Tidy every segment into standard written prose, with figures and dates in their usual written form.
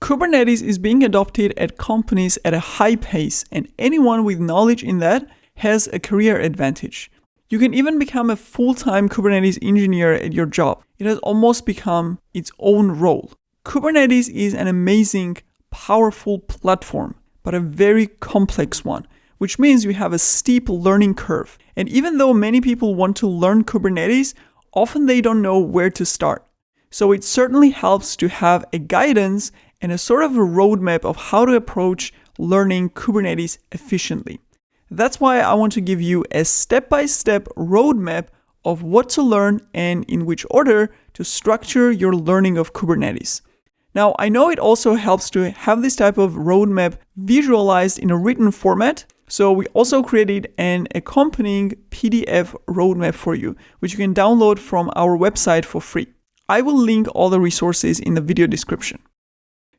Kubernetes is being adopted at companies at a high pace, and anyone with knowledge in that has a career advantage. You can even become a full-time Kubernetes engineer at your job. It has almost become its own role. Kubernetes is an amazing, powerful platform, but a very complex one, which means you have a steep learning curve. And even though many people want to learn Kubernetes, often they don't know where to start. So it certainly helps to have a guidance and a sort of a roadmap of how to approach learning Kubernetes efficiently. That's why I want to give you a step-by-step roadmap of what to learn and in which order to structure your learning of Kubernetes. Now, I know it also helps to have this type of roadmap visualized in a written format, so we also created an accompanying PDF roadmap for you, which you can download from our website for free. I will link all the resources in the video description.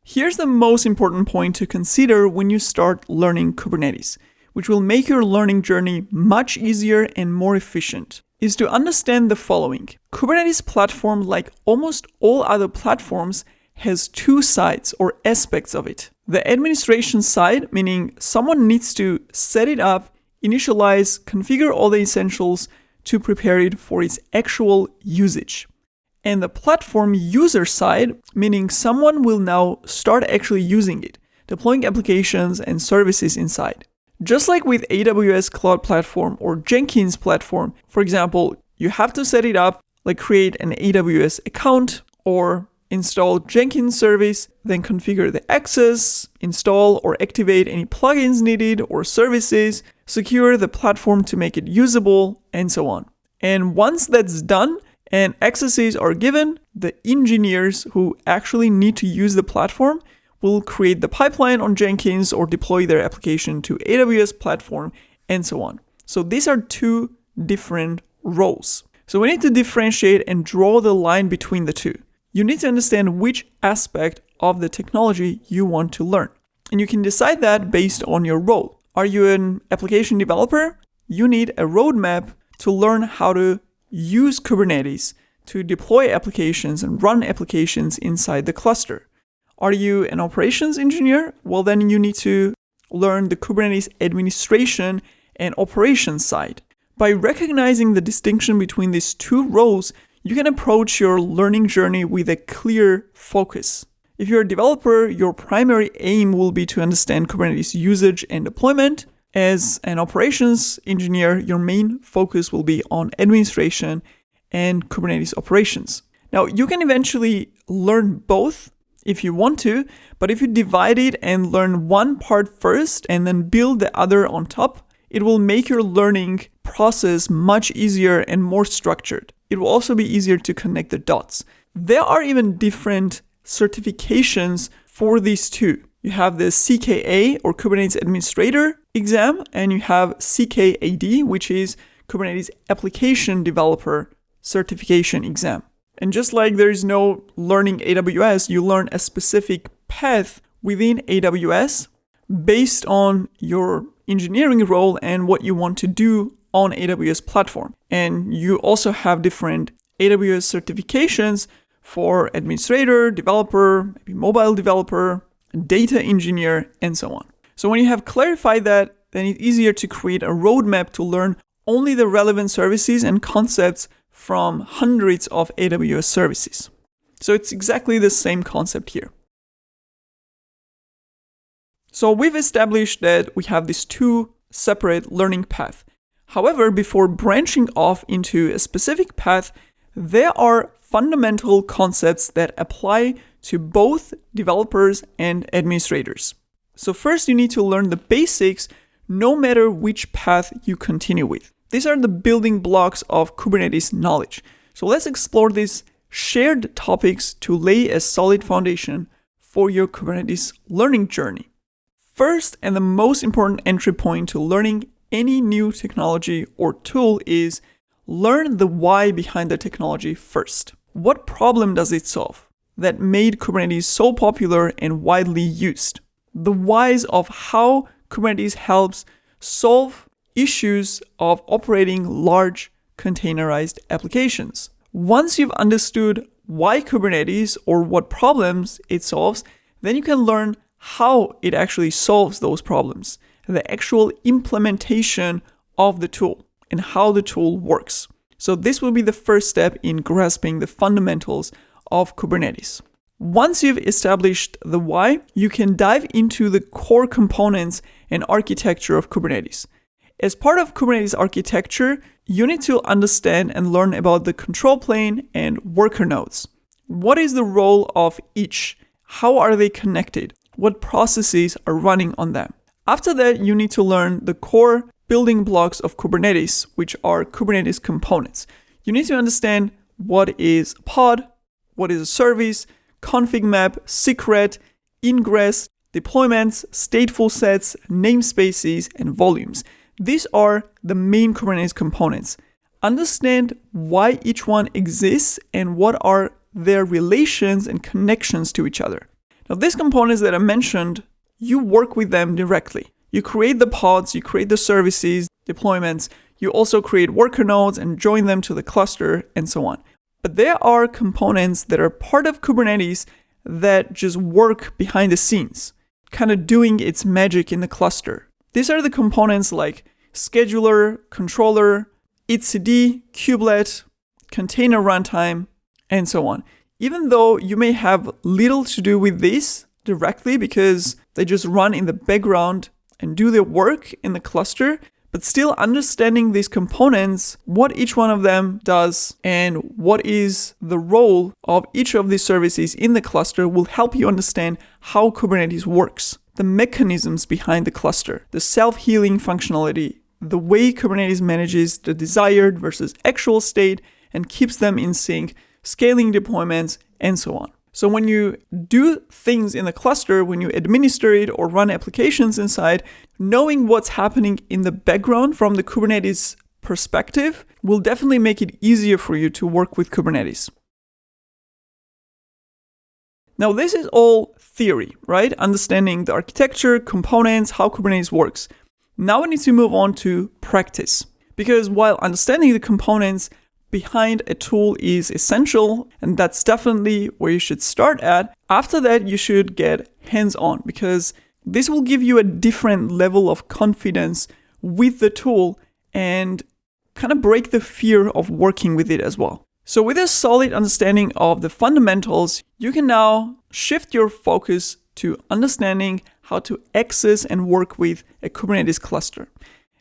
Here's the most important point to consider when you start learning Kubernetes, which will make your learning journey much easier and more efficient, is to understand the following. Kubernetes platform, like almost all other platforms, has two sides or aspects of it. The administration side, meaning someone needs to set it up, initialize, configure all the essentials to prepare it for its actual usage. And the platform user side, meaning someone will now start actually using it, deploying applications and services inside. Just like with AWS Cloud Platform or Jenkins Platform, for example, you have to set it up, like create an AWS account or install Jenkins service, then configure the access, install or activate any plugins needed or services, secure the platform to make it usable, and so on. And once that's done and accesses are given, the engineers who actually need to use the platform will create the pipeline on Jenkins or deploy their application to AWS platform, and so on. So these are two different roles. So we need to differentiate and draw the line between the two. You need to understand which aspect of the technology you want to learn. And you can decide that based on your role. Are you an application developer? You need a roadmap to learn how to use Kubernetes to deploy applications and run applications inside the cluster. Are you an operations engineer? Well, then you need to learn the Kubernetes administration and operations side. By recognizing the distinction between these two roles, you can approach your learning journey with a clear focus. If you're a developer, your primary aim will be to understand Kubernetes usage and deployment. As an operations engineer, your main focus will be on administration and Kubernetes operations. Now, you can eventually learn both if you want to, but if you divide it and learn one part first and then build the other on top, it will make your learning process much easier and more structured. It will also be easier to connect the dots. There are even different certifications for these two. You have the CKA or Kubernetes Administrator exam, and you have CKAD, which is Kubernetes Application Developer Certification exam. And just like there is no learning AWS, you learn a specific path within AWS based on your engineering role and what you want to do on AWS platform. And you also have different AWS certifications for administrator, developer, maybe mobile developer, data engineer, and so on. So when you have clarified that, then it's easier to create a roadmap to learn only the relevant services and concepts from hundreds of AWS services. So it's exactly the same concept here. So we've established that we have these two separate learning paths. However, before branching off into a specific path, there are fundamental concepts that apply to both developers and administrators. So first, you need to learn the basics no matter which path you continue with. These are the building blocks of Kubernetes knowledge. So let's explore these shared topics to lay a solid foundation for your Kubernetes learning journey. First, and the most important entry point to learning any new technology or tool is learn the why behind the technology first. What problem does it solve that made Kubernetes so popular and widely used? The whys of how Kubernetes helps solve issues of operating large containerized applications. Once you've understood why Kubernetes or what problems it solves, then you can learn how it actually solves those problems, the actual implementation of the tool and how the tool works. So this will be the first step in grasping the fundamentals of Kubernetes. Once you've established the why, you can dive into the core components and architecture of Kubernetes. As part of Kubernetes architecture, you need to understand and learn about the control plane and worker nodes. What is the role of each? How are they connected? What processes are running on them? After that, you need to learn the core building blocks of Kubernetes, which are Kubernetes components. You need to understand what is a pod, what is a service, config map, secret, ingress, deployments, stateful sets, namespaces, and volumes. These are the main Kubernetes components. Understand why each one exists and what are their relations and connections to each other. Now, these components that I mentioned, you work with them directly. You create the pods, you create the services, deployments, you also create worker nodes and join them to the cluster and so on. But there are components that are part of Kubernetes that just work behind the scenes, kind of doing its magic in the cluster. These are the components like scheduler, controller, etcd, kubelet, container runtime, and so on. Even though you may have little to do with this directly because they just run in the background and do their work in the cluster, but still understanding these components, what each one of them does and what is the role of each of these services in the cluster will help you understand how Kubernetes works, the mechanisms behind the cluster, the self-healing functionality, the way Kubernetes manages the desired versus actual state and keeps them in sync, scaling deployments, and so on. So when you do things in the cluster, when you administer it or run applications inside, knowing what's happening in the background from the Kubernetes perspective will definitely make it easier for you to work with Kubernetes. Now, this is all theory, right? Understanding the architecture, components, how Kubernetes works. Now we need to move on to practice. Because while understanding the components behind a tool is essential, and that's definitely where you should start at. After that, you should get hands-on because this will give you a different level of confidence with the tool and kind of break the fear of working with it as well. So with a solid understanding of the fundamentals, you can now shift your focus to understanding how to access and work with a Kubernetes cluster.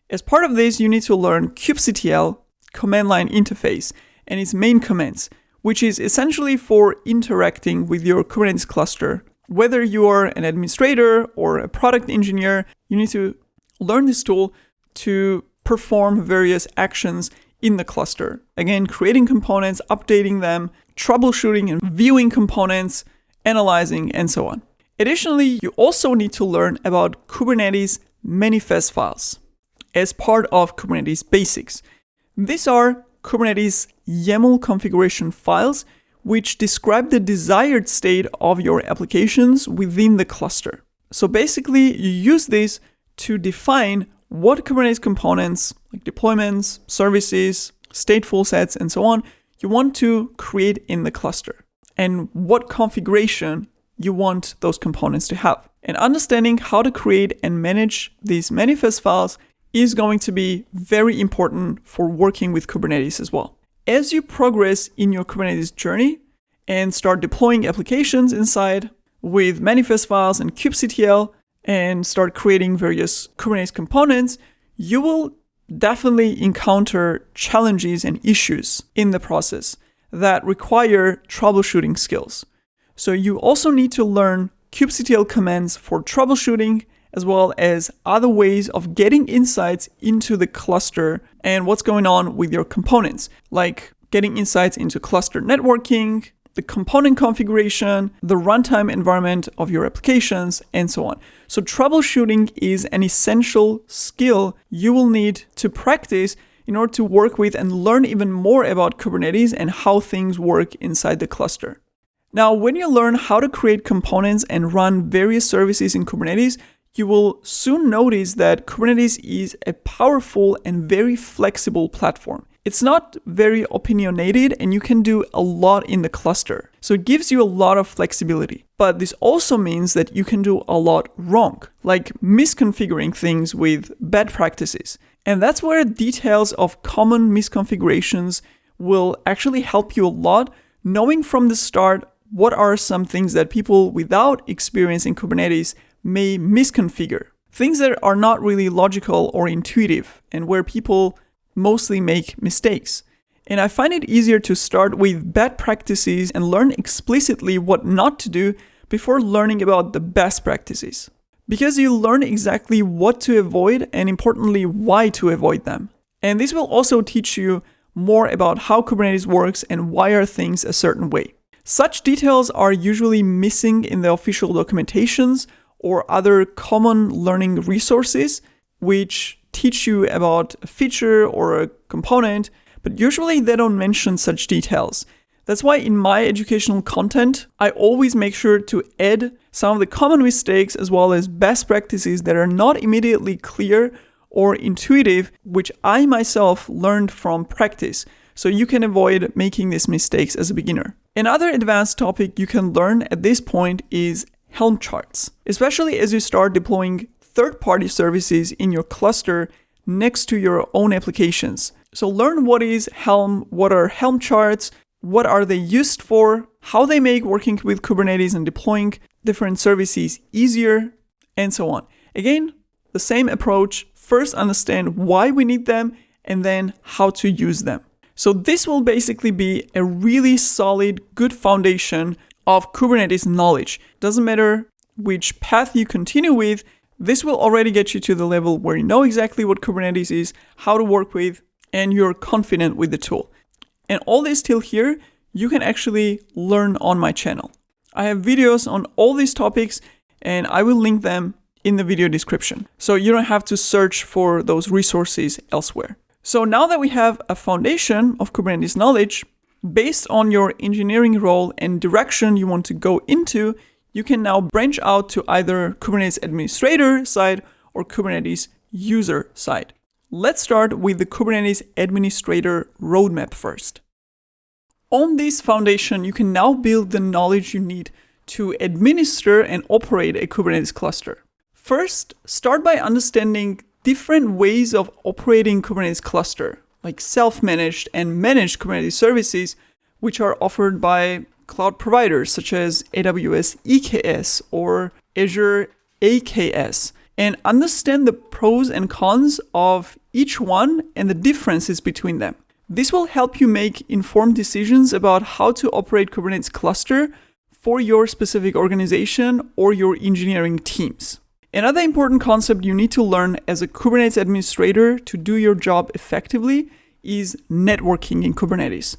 As part of this, you need to learn kubectl, command line interface, and its main commands, which is essentially for interacting with your Kubernetes cluster. Whether you are an administrator or a product engineer, you need to learn this tool to perform various actions in the cluster. Again, creating components, updating them, troubleshooting and viewing components, analyzing, and so on. Additionally, you also need to learn about Kubernetes manifest files as part of Kubernetes basics. These are Kubernetes YAML configuration files, which describe the desired state of your applications within the cluster. So basically, you use this to define what Kubernetes components, like deployments, services, stateful sets, and so on, you want to create in the cluster, and what configuration you want those components to have. And understanding how to create and manage these manifest files is going to be very important for working with Kubernetes as well. As you progress in your Kubernetes journey and start deploying applications inside with manifest files and kubectl and start creating various Kubernetes components, you will definitely encounter challenges and issues in the process that require troubleshooting skills. So you also need to learn kubectl commands for troubleshooting, as well as other ways of getting insights into the cluster and what's going on with your components, like getting insights into cluster networking, the component configuration, the runtime environment of your applications, and so on. So troubleshooting is an essential skill you will need to practice in order to work with and learn even more about Kubernetes and how things work inside the cluster. Now, when you learn how to create components and run various services in Kubernetes, you will soon notice that Kubernetes is a powerful and very flexible platform. It's not very opinionated and you can do a lot in the cluster. So it gives you a lot of flexibility. But this also means that you can do a lot wrong, like misconfiguring things with bad practices. And that's where details of common misconfigurations will actually help you a lot, knowing from the start what are some things that people without experience in Kubernetes may misconfigure. Things that are not really logical or intuitive and where people mostly make mistakes. And I find it easier to start with bad practices and learn explicitly what not to do before learning about the best practices. Because you learn exactly what to avoid and importantly, why to avoid them. And this will also teach you more about how Kubernetes works and why are things a certain way. Such details are usually missing in the official documentations or other common learning resources, which teach you about a feature or a component, but usually they don't mention such details. That's why in my educational content, I always make sure to add some of the common mistakes as well as best practices that are not immediately clear or intuitive, which I myself learned from practice, so you can avoid making these mistakes as a beginner. Another advanced topic you can learn at this point is Helm charts, especially as you start deploying third-party services in your cluster next to your own applications. So learn what is Helm, what are Helm charts, what are they used for, how they make working with Kubernetes and deploying different services easier, and so on. Again, the same approach. First understand why we need them and then how to use them. So this will basically be a really solid, good foundation of Kubernetes knowledge. Doesn't matter which path you continue with, this will already get you to the level where you know exactly what Kubernetes is, how to work with, and you're confident with the tool. And all this till here, you can actually learn on my channel. I have videos on all these topics and I will link them in the video description. So you don't have to search for those resources elsewhere. So now that we have a foundation of Kubernetes knowledge, based on your engineering role and direction you want to go into, you can now branch out to either Kubernetes administrator side or Kubernetes user side. Let's start with the Kubernetes administrator roadmap first. On this foundation, you can now build the knowledge you need to administer and operate a Kubernetes cluster. First, start by understanding different ways of operating Kubernetes cluster, like self-managed and managed Kubernetes services, which are offered by cloud providers such as AWS EKS or Azure AKS, and understand the pros and cons of each one and the differences between them. This will help you make informed decisions about how to operate Kubernetes cluster for your specific organization or your engineering teams. Another important concept you need to learn as a Kubernetes administrator to do your job effectively is networking in Kubernetes.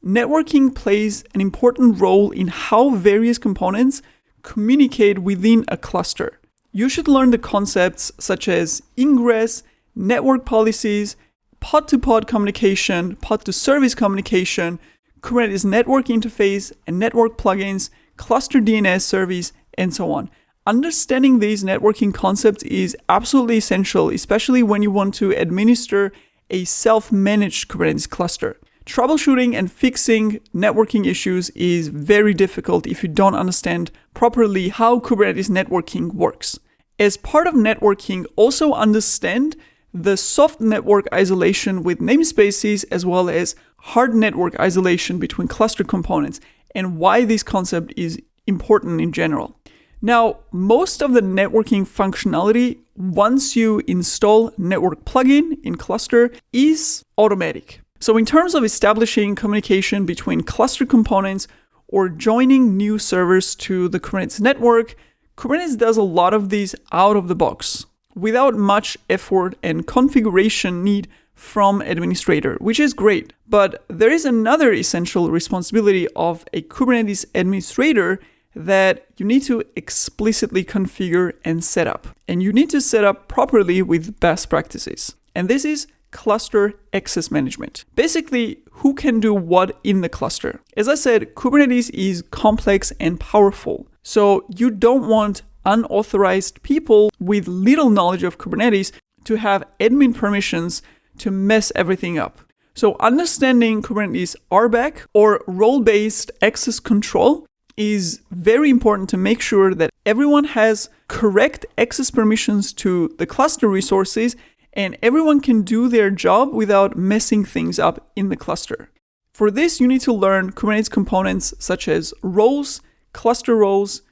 Networking plays an important role in how various components communicate within a cluster. You should learn the concepts such as ingress, network policies, pod-to-pod communication, pod-to-service communication, Kubernetes network interface and network plugins, cluster DNS service, and so on. Understanding these networking concepts is absolutely essential, especially when you want to administer a self-managed Kubernetes cluster. Troubleshooting and fixing networking issues is very difficult if you don't understand properly how Kubernetes networking works. As part of networking, also understand the soft network isolation with namespaces as well as hard network isolation between cluster components and why this concept is important in general. Now, most of the networking functionality, once you install network plugin in cluster, is automatic. So in terms of establishing communication between cluster components or joining new servers to the Kubernetes network, Kubernetes does a lot of these out of the box without much effort and configuration need from administrator, which is great. But there is another essential responsibility of a Kubernetes administrator that you need to explicitly configure and set up. And you need to set up properly with best practices. And this is cluster access management. Basically, who can do what in the cluster. As I said, Kubernetes is complex and powerful. So you don't want unauthorized people with little knowledge of Kubernetes to have admin permissions to mess everything up. So understanding Kubernetes RBAC or role-based access control is very important to make sure that everyone has correct access permissions to the cluster resources and everyone can do their job without messing things up in the cluster. For this, you need to learn Kubernetes components such as roles, cluster roles,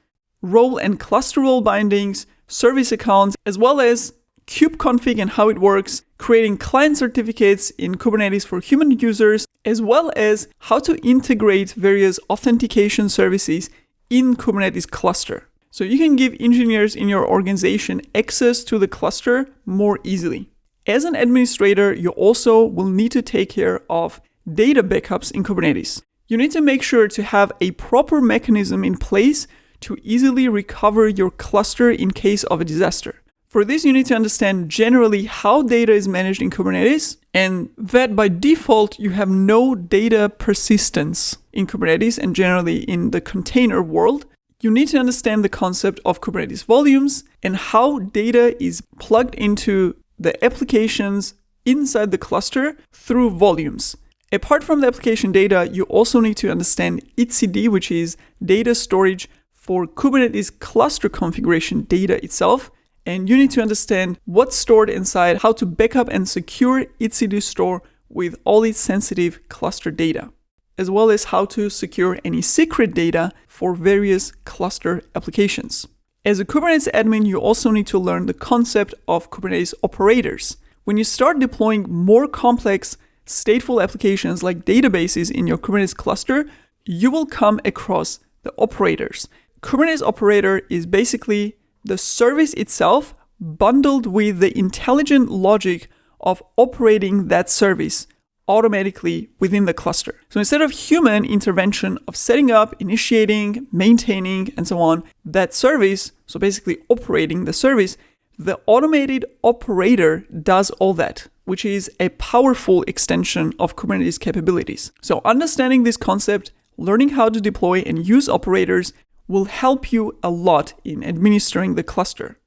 role and cluster role bindings, service accounts, as well as kubeconfig and how it works, creating client certificates in Kubernetes for human users, as well as how to integrate various authentication services in Kubernetes cluster. So you can give engineers in your organization access to the cluster more easily. As an administrator, you also will need to take care of data backups in Kubernetes. You need to make sure to have a proper mechanism in place to easily recover your cluster in case of a disaster. For this, you need to understand generally how data is managed in Kubernetes and that by default, you have no data persistence in Kubernetes and generally in the container world. You need to understand the concept of Kubernetes volumes and how data is plugged into the applications inside the cluster through volumes. Apart from the application data, you also need to understand etcd, which is data storage for Kubernetes cluster configuration data itself. And you need to understand what's stored inside, how to backup and secure etcd store with all its sensitive cluster data, as well as how to secure any secret data for various cluster applications. As a Kubernetes admin, you also need to learn the concept of Kubernetes operators. When you start deploying more complex stateful applications like databases in your Kubernetes cluster, you will come across the operators. Kubernetes operator is basically the service itself bundled with the intelligent logic of operating that service automatically within the cluster. So instead of human intervention of setting up, initiating, maintaining, and so on, that service, so basically operating the service, the automated operator does all that, which is a powerful extension of Kubernetes capabilities. So understanding this concept, learning how to deploy and use operators will help you a lot in administering the cluster.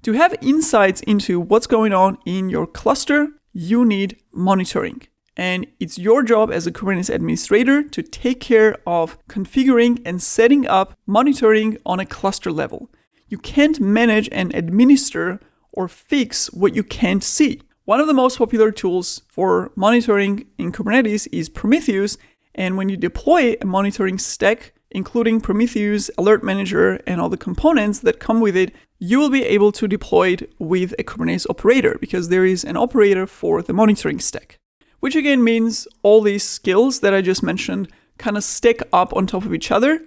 To have insights into what's going on in your cluster, you need monitoring. And it's your job as a Kubernetes administrator to take care of configuring and setting up monitoring on a cluster level. You can't manage and administer or fix what you can't see. One of the most popular tools for monitoring in Kubernetes is Prometheus. And when you deploy a monitoring stack, including Prometheus, Alert Manager, and all the components that come with it, you will be able to deploy it with a Kubernetes operator because there is an operator for the monitoring stack. Which again means all these skills that I just mentioned kind of stack up on top of each other,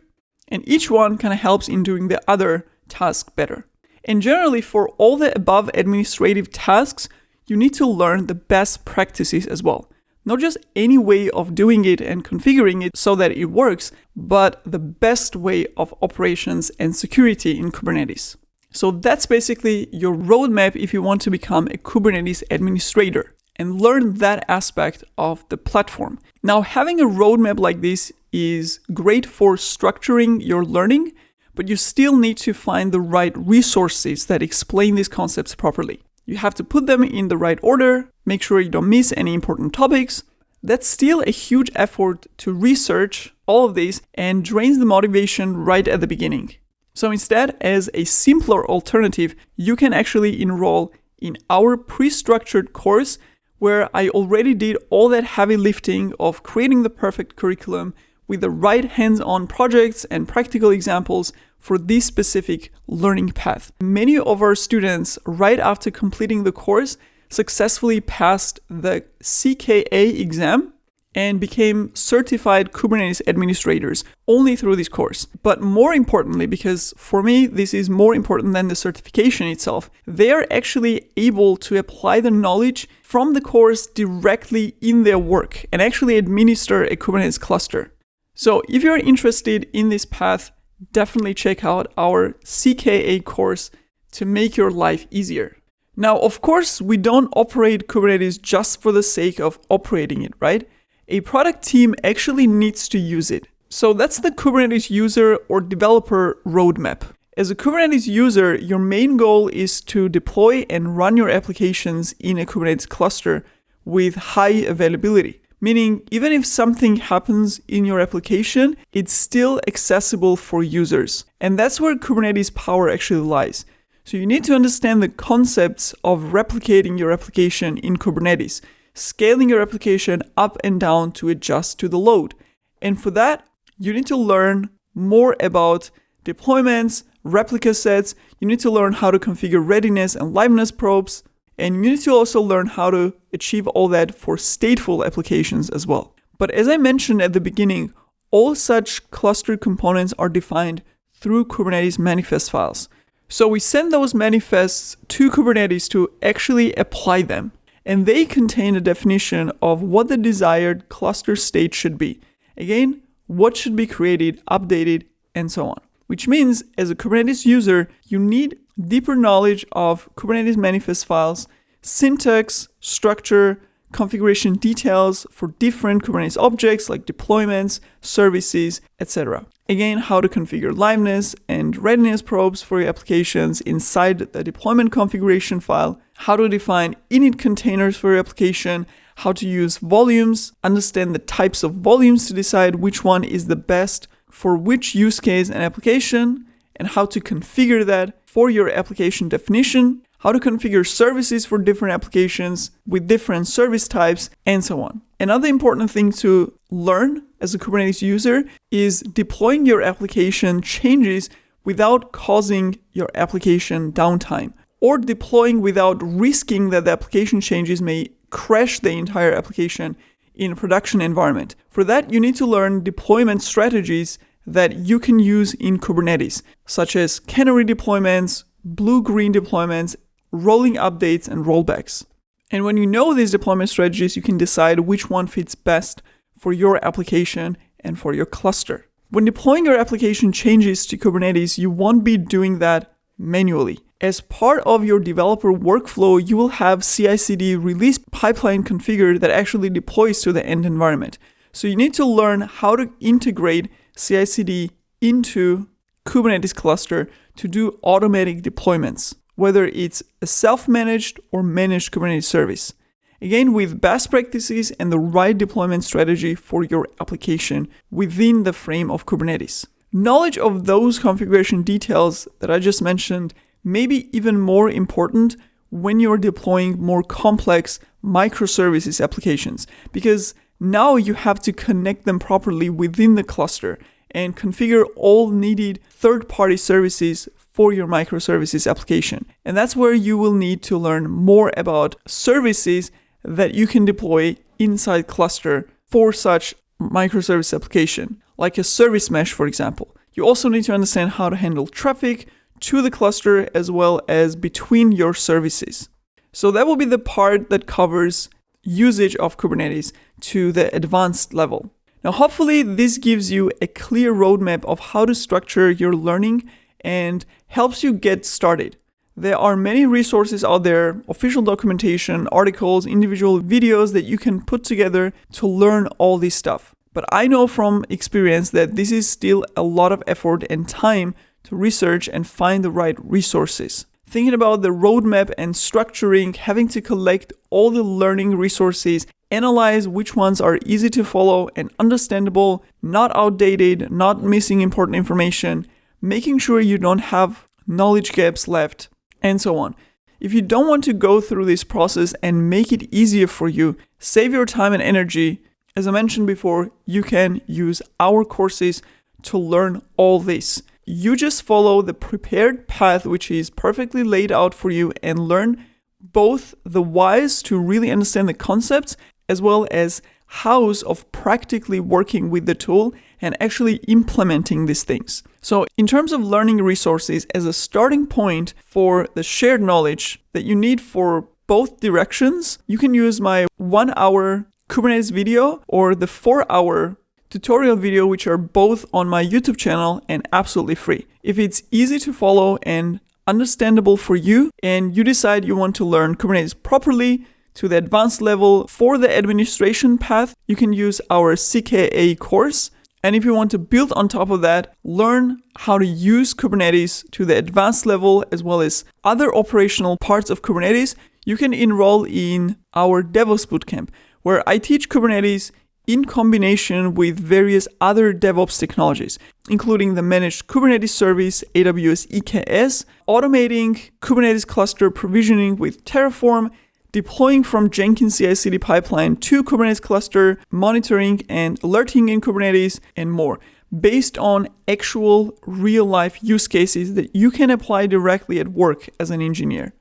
and each one kind of helps in doing the other task better. And generally for all the above administrative tasks, you need to learn the best practices as well. Not just any way of doing it and configuring it so that it works, but the best way of operations and security in Kubernetes. So that's basically your roadmap if you want to become a Kubernetes administrator and learn that aspect of the platform. Now, having a roadmap like this is great for structuring your learning, but you still need to find the right resources that explain these concepts properly. You have to put them in the right order, make sure you don't miss any important topics. That's still a huge effort to research all of these and drains the motivation right at the beginning. So instead, as a simpler alternative, you can actually enroll in our pre-structured course where I already did all that heavy lifting of creating the perfect curriculum with the right hands-on projects and practical examples for this specific learning path. Many of our students, right after completing the course, successfully passed the CKA exam and became certified Kubernetes administrators only through this course. But more importantly, because for me, this is more important than the certification itself, they are actually able to apply the knowledge from the course directly in their work and actually administer a Kubernetes cluster. So if you're interested in this path, definitely check out our CKA course to make your life easier. Now, of course, we don't operate Kubernetes just for the sake of operating it, right? A product team actually needs to use it. So that's the Kubernetes user or developer roadmap. As a Kubernetes user, your main goal is to deploy and run your applications in a Kubernetes cluster with high availability. Meaning, even if something happens in your application, it's still accessible for users. And that's where Kubernetes power actually lies. So you need to understand the concepts of replicating your application in Kubernetes, scaling your application up and down to adjust to the load. And for that, you need to learn more about deployments, replica sets. You need to learn how to configure readiness and liveness probes. And you need to also learn how to achieve all that for stateful applications as well. But as I mentioned at the beginning, all such cluster components are defined through Kubernetes manifest files. So we send those manifests to Kubernetes to actually apply them. And they contain a definition of what the desired cluster state should be. Again, what should be created, updated, and so on. Which means as a Kubernetes user, you need deeper knowledge of Kubernetes manifest files, syntax, structure, configuration details for different Kubernetes objects like deployments, services, etc. Again, how to configure liveness and readiness probes for your applications inside the deployment configuration file, how to define init containers for your application, how to use volumes, understand the types of volumes to decide which one is the best for which use case and application, and how to configure that for your application definition, how to configure services for different applications with different service types, and so on. Another important thing to learn as a Kubernetes user is deploying your application changes without causing your application downtime, or deploying without risking that the application changes may crash the entire application in a production environment. For that, you need to learn deployment strategies that you can use in Kubernetes, such as canary deployments, blue-green deployments, rolling updates, and rollbacks. And when you know these deployment strategies, you can decide which one fits best for your application and for your cluster. When deploying your application changes to Kubernetes, you won't be doing that manually. As part of your developer workflow, you will have CI/CD release pipeline configured that actually deploys to the end environment. So you need to learn how to integrate CI/CD into Kubernetes cluster to do automatic deployments, whether it's a self-managed or managed Kubernetes service. Again, with best practices and the right deployment strategy for your application within the frame of Kubernetes. Knowledge of those configuration details that I just mentioned may be even more important when you're deploying more complex microservices applications, because now you have to connect them properly within the cluster and configure all needed third-party services for your microservices application. And that's where you will need to learn more about services that you can deploy inside cluster for such microservice application, like a service mesh, for example. You also need to understand how to handle traffic to the cluster as well as between your services. So that will be the part that covers usage of Kubernetes to the advanced level. Now, hopefully this gives you a clear roadmap of how to structure your learning and helps you get started. There are many resources out there, official documentation, articles, individual videos that you can put together to learn all this stuff. But I know from experience that this is still a lot of effort and time to research and find the right resources. Thinking about the roadmap and structuring, having to collect all the learning resources, analyze which ones are easy to follow and understandable, not outdated, not missing important information, making sure you don't have knowledge gaps left, and so on. If you don't want to go through this process and make it easier for you, save your time and energy, as I mentioned before, you can use our courses to learn all this. You just follow the prepared path, which is perfectly laid out for you, and learn both the whys to really understand the concepts, as well as hows of practically working with the tool and actually implementing these things. So in terms of learning resources, as a starting point for the shared knowledge that you need for both directions, you can use my 1-hour Kubernetes video or the 4-hour tutorial video, which are both on my YouTube channel and absolutely free. If it's easy to follow and understandable for you, and you decide you want to learn Kubernetes properly to the advanced level for the administration path, you can use our CKA course. And if you want to build on top of that, learn how to use Kubernetes to the advanced level as well as other operational parts of Kubernetes, you can enroll in our DevOps Bootcamp, where I teach Kubernetes in combination with various other DevOps technologies, including the managed Kubernetes service, AWS EKS, automating Kubernetes cluster provisioning with Terraform, deploying from Jenkins CI/CD pipeline to Kubernetes cluster, monitoring and alerting in Kubernetes, and more, based on actual real-life use cases that you can apply directly at work as an engineer.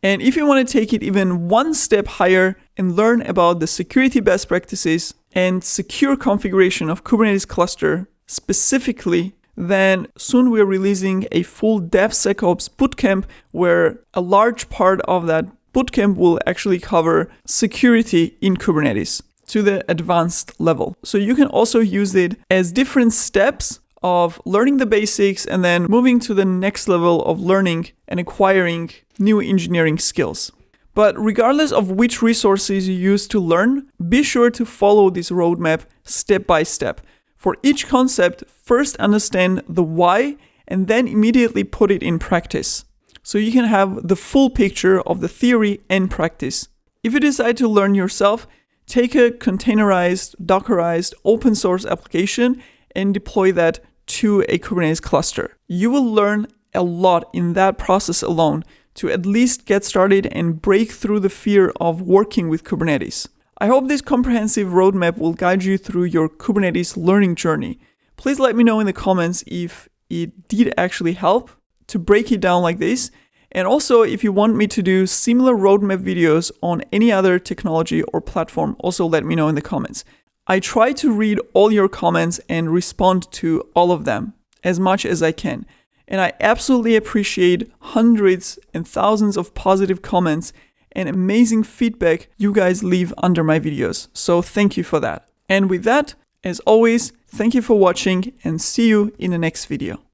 And if you want to take it even one step higher and learn about the security best practices and secure configuration of Kubernetes cluster specifically, then soon we're releasing a full DevSecOps bootcamp where a large part of that bootcamp will actually cover security in Kubernetes to the advanced level. So you can also use it as different steps of learning the basics and then moving to the next level of learning and acquiring new engineering skills. But regardless of which resources you use to learn, be sure to follow this roadmap step by step. For each concept, first understand the why and then immediately put it in practice, so you can have the full picture of the theory and practice. If you decide to learn yourself, take a containerized, Dockerized, open source application and deploy that to a Kubernetes cluster. You will learn a lot in that process alone to at least get started and break through the fear of working with Kubernetes. I hope this comprehensive roadmap will guide you through your Kubernetes learning journey. Please let me know in the comments if it did actually help to break it down like this. And also, if you want me to do similar roadmap videos on any other technology or platform, also let me know in the comments. I try to read all your comments and respond to all of them as much as I can. And I absolutely appreciate hundreds and thousands of positive comments and amazing feedback you guys leave under my videos. So thank you for that. And with that, as always, thank you for watching and see you in the next video.